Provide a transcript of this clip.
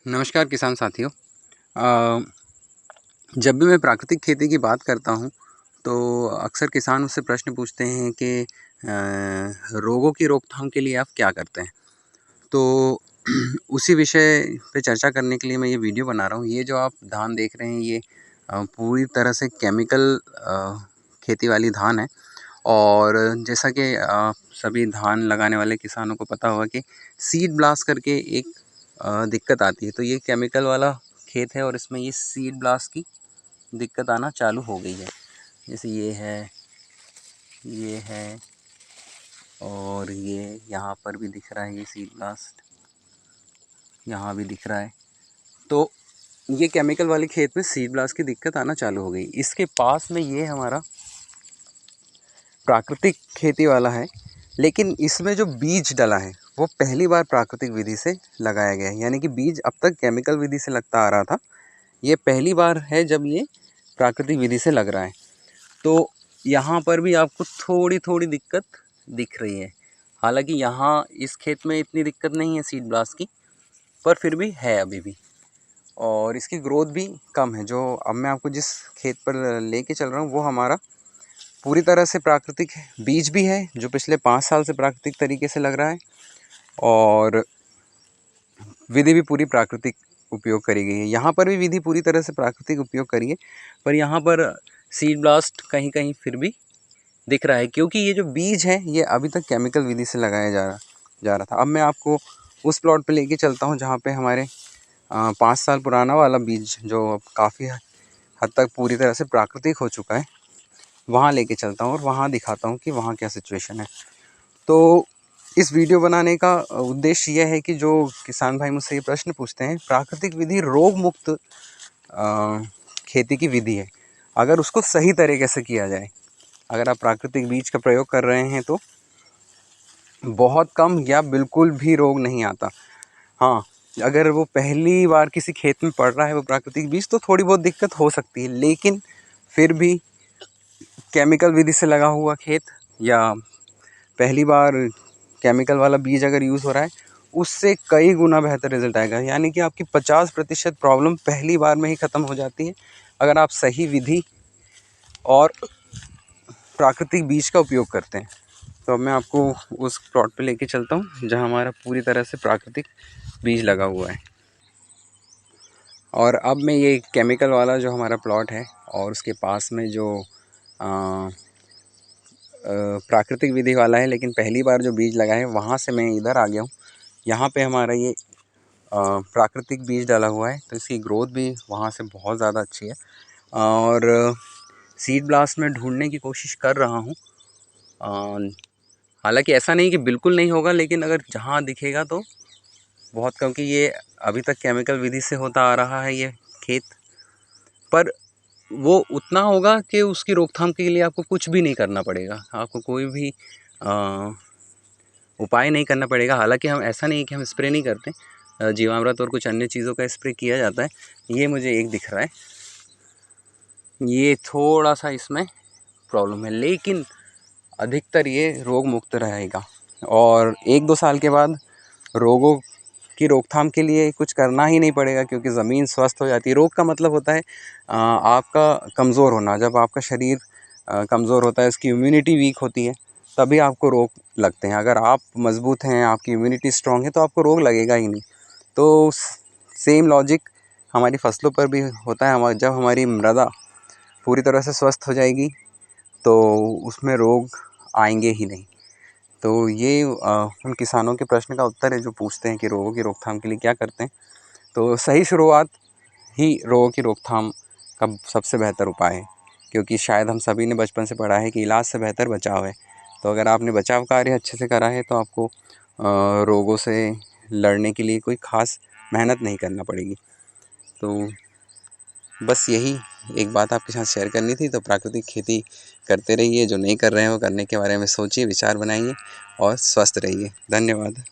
नमस्कार किसान साथियों। अ, जब भी मैं प्राकृतिक खेती की बात करता हूँ तो अक्सर किसान मुझसे प्रश्न पूछते हैं कि रोगों की रोकथाम के लिए आप क्या करते हैं? तो उसी विषय पे चर्चा करने के लिए मैं ये वीडियो बना रहा हूँ। ये जो आप धान देख रहे हैं ये पूरी तरह से केमिकल खेती वाली धान है। और जैसा कि सभी धान लगाने वाले किसानों को पता होगा कि सीड ब्लास्ट करके एक दिक्कत आती है। तो ये केमिकल वाला खेत है और इसमें ये सीड ब्लास्ट की दिक्कत आना चालू हो गई है। जैसे ये है और ये यहाँ पर भी दिख रहा है, ये सीड ब्लास्ट यहाँ भी दिख रहा है। तो ये केमिकल वाले खेत में सीड ब्लास्ट की दिक्कत आना चालू हो गई। इसके पास में ये हमारा प्राकृतिक खेती वाला है, लेकिन इसमें जो बीज डला है वो पहली बार प्राकृतिक विधि से लगाया गया है। यानी कि बीज अब तक केमिकल विधि से लगता आ रहा था, ये पहली बार है जब ये प्राकृतिक विधि से लग रहा है। तो यहाँ पर भी आपको थोड़ी थोड़ी दिक्कत दिख रही है। हालांकि यहाँ इस खेत में इतनी दिक्कत नहीं है सीड ब्लास्ट की, पर फिर भी है अभी भी। और इसकी ग्रोथ भी कम है। जो अब मैं आपको जिस खेत पर लेके चल रहा हूँ वो हमारा पूरी तरह से प्राकृतिक है। बीज भी है जो पिछले 5 साल से प्राकृतिक तरीके से लग रहा है और विधि भी पूरी प्राकृतिक उपयोग करी गई है। यहाँ पर भी विधि पूरी तरह से प्राकृतिक उपयोग करी है, पर यहाँ पर सीड ब्लास्ट कहीं कहीं फिर भी दिख रहा है, क्योंकि ये जो बीज है ये अभी तक केमिकल विधि से लगाया जा रहा था। अब मैं आपको उस प्लॉट पे लेके चलता हूँ जहाँ पे हमारे 5 साल पुराना वाला बीज जो अब काफ़ी हद तक पूरी तरह से प्राकृतिक हो चुका है, वहाँ लेके चलता हूँ और वहाँ दिखाता हूँ कि वहाँ क्या सिचुएशन है। तो इस वीडियो बनाने का उद्देश्य यह है कि जो किसान भाई मुझसे ये प्रश्न पूछते हैं, प्राकृतिक विधि रोग मुक्त खेती की विधि है। अगर उसको सही तरीके से किया जाए, अगर आप प्राकृतिक बीज का प्रयोग कर रहे हैं तो बहुत कम या बिल्कुल भी रोग नहीं आता। हाँ, अगर वो पहली बार किसी खेत में पड़ रहा है वो प्राकृतिक बीज, तो थोड़ी बहुत दिक्कत हो सकती है। लेकिन फिर भी केमिकल विधि से लगा हुआ खेत या पहली बार केमिकल वाला बीज अगर यूज़ हो रहा है, उससे कई गुना बेहतर रिजल्ट आएगा। यानी कि आपकी 50% प्रॉब्लम पहली बार में ही ख़त्म हो जाती है, अगर आप सही विधि और प्राकृतिक बीज का उपयोग करते हैं। तो अब मैं आपको उस प्लॉट पे लेके चलता हूँ जहाँ हमारा पूरी तरह से प्राकृतिक बीज लगा हुआ है। और अब मैं ये केमिकल वाला जो हमारा प्लॉट है और उसके पास में जो प्राकृतिक विधि वाला है लेकिन पहली बार जो बीज लगा है, वहाँ से मैं इधर आ गया हूँ। यहाँ पे हमारा ये प्राकृतिक बीज डाला हुआ है, तो इसकी ग्रोथ भी वहाँ से बहुत ज़्यादा अच्छी है। और सीड ब्लास्ट में ढूंढने की कोशिश कर रहा हूँ। हालांकि ऐसा नहीं कि बिल्कुल नहीं होगा, लेकिन अगर जहाँ दिखेगा तो बहुत, क्योंकि ये अभी तक केमिकल विधि से होता आ रहा है ये खेत। पर वो उतना होगा कि उसकी रोकथाम के लिए आपको कुछ भी नहीं करना पड़ेगा, आपको कोई भी उपाय नहीं करना पड़ेगा। हालांकि हम ऐसा नहीं कि हम स्प्रे नहीं करते, जीवामृत और कुछ अन्य चीज़ों का स्प्रे किया जाता है। ये मुझे एक दिख रहा है, ये थोड़ा सा इसमें प्रॉब्लम है, लेकिन अधिकतर ये रोग मुक्त रहेगा। और 1-2 साल के बाद रोगों की रोकथाम के लिए कुछ करना ही नहीं पड़ेगा, क्योंकि ज़मीन स्वस्थ हो जाती है। रोग का मतलब होता है आपका कमज़ोर होना। जब आपका शरीर कमज़ोर होता है, उसकी इम्यूनिटी वीक होती है, तभी आपको रोग लगते हैं। अगर आप मज़बूत हैं, आपकी इम्यूनिटी स्ट्रॉन्ग है, तो आपको रोग लगेगा ही नहीं। तो सेम लॉजिक हमारी फसलों पर भी होता है। जब हमारी मृदा पूरी तरह से स्वस्थ हो जाएगी तो उसमें रोग आएंगे ही नहीं। तो ये उन किसानों के प्रश्न का उत्तर है जो पूछते हैं कि रोगों की रोकथाम के लिए क्या करते हैं। तो सही शुरुआत ही रोगों की रोकथाम का सबसे बेहतर उपाय है, क्योंकि शायद हम सभी ने बचपन से पढ़ा है कि इलाज से बेहतर बचाव है। तो अगर आपने बचाव कार्य अच्छे से करा है तो आपको रोगों से लड़ने के लिए कोई ख़ास मेहनत नहीं करना पड़ेगी। तो बस यही एक बात आपके साथ शेयर करनी थी। तो प्राकृतिक खेती करते रहिए, जो नहीं कर रहे हैं वो करने के बारे में सोचिए, विचार बनाइए और स्वस्थ रहिए। धन्यवाद।